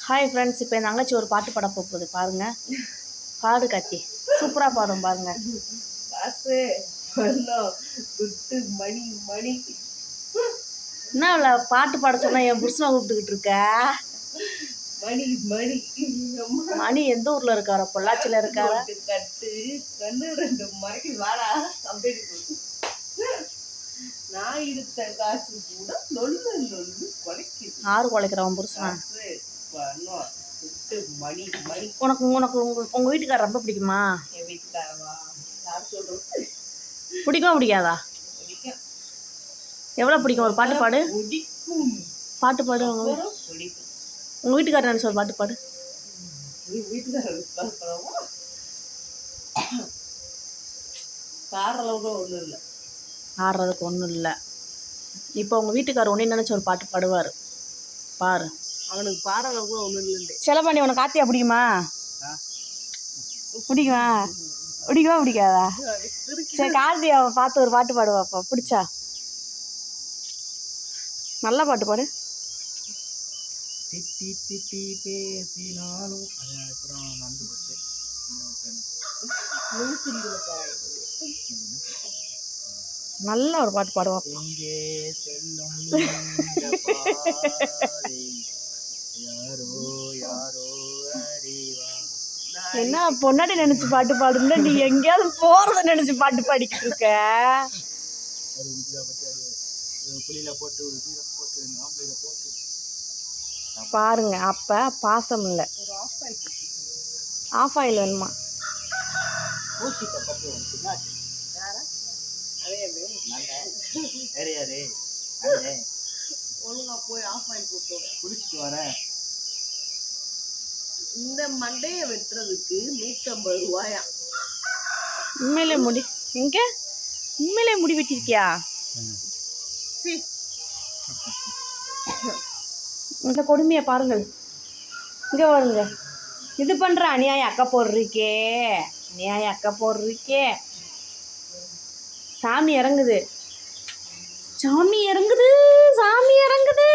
Hi friends, இப்போ என் தங்கச்சி ஒரு பாட்டு பாட போகுது பாருங்க. பாடு கத்தி சூப்பராக பாடும் பாருங்க. மணி மணி என்ன இல்லை பாட்டு பாட சொன்னால் என் புருஷனை கூப்பிட்டுக்கிட்டு இருக்க. மணி மணி மணி எந்த ஊரில் இருக்காரோ? பொள்ளாச்சியில் இருக்காரா? கட்டு கண்ணு ரெண்டு மறைக்கு வாடா அப்படின்னு நான் எடுத்த காசு கூட நொல்லு நொல்லு குலைக்குது. ஆறு குலைக்கிறவன் புருஷனா? மணி மணி உனக்கு உனக்கு உங்கள் வீட்டுக்காரர் ரொம்ப பிடிக்குமா? என் வீட்டுக்காரவா? யார் சொல்றது? பிடிக்குமா பிடிக்காதா? பிடிக்கும். எவ்வளோ பிடிக்கும்? ஒரு பாட்டு பாடு. பிடிக்கும். பாட்டு பாடு. பிடிக்கும். உங்கள் வீட்டுக்காரர் நினச்சி ஒரு பாட்டு பாடு. வீட்டுக்காரர் பாடுறளவுக்கு ஒன்றும் இல்லை. ஆடுறதுக்கு ஒன்றும் இல்லை. இப்போ உங்கள் வீட்டுக்காரர் ஒன்றே நினச்சி ஒரு பாட்டு பாடுவார் பாரு. அவனுக்கு பாடுறளவுக்கு ஒன்றும் இல்லை. செலப்பாண்டி உனக்கு கார்த்தியா பிடிக்குமா? பிடிக்குமா? பிடிக்குமா பிடிக்காதா? சரி, கார்த்தியா பார்த்து ஒரு பாட்டு பாடுவாப்பா பிடிச்சா. நல்ல பாட்டு பாடு. திட்டி திட்டி பேசினாலும் அப்புறம் நடந்து போச்சு. நல்ல ஒரு பாட்டு பாடுவான். எங்கே செல்லும் யாரோ யாரோ அறிவா. என்ன பொன்னாடி நினைச்சு பாட்டு பாடுன்னா நீ எங்கேயாவது போறத நினைச்சு பாட்டு பாடிக்கிட்டு இருக்க. புளியில போட்டு போட்டு ஆம்பளையில போட்டு பாருங்க. அப்ப பாசம் இல்லை. ஆஃப் ஆயில் வேணுமா? ஒழுங்கா போய் ஆஃப் ஆயில் போட்டு குடிச்சிட்டு வரேன். இந்த மண்டையை வெட்டுறதுக்கு 150 ரூபாயா? உண்மையிலே முடி எங்க? உண்மையிலே முடி வெட்டிருக்கியா? இந்த கொடுமையை பாருங்கள். இங்கே வருங்க. இது பண்ணுற அநியாயம் அக்கா போடுறீக்கே, அநியாயம் அக்கா போடுறீக்கே. சாமி இறங்குது, சாமி இறங்குது, சாமி இறங்குது.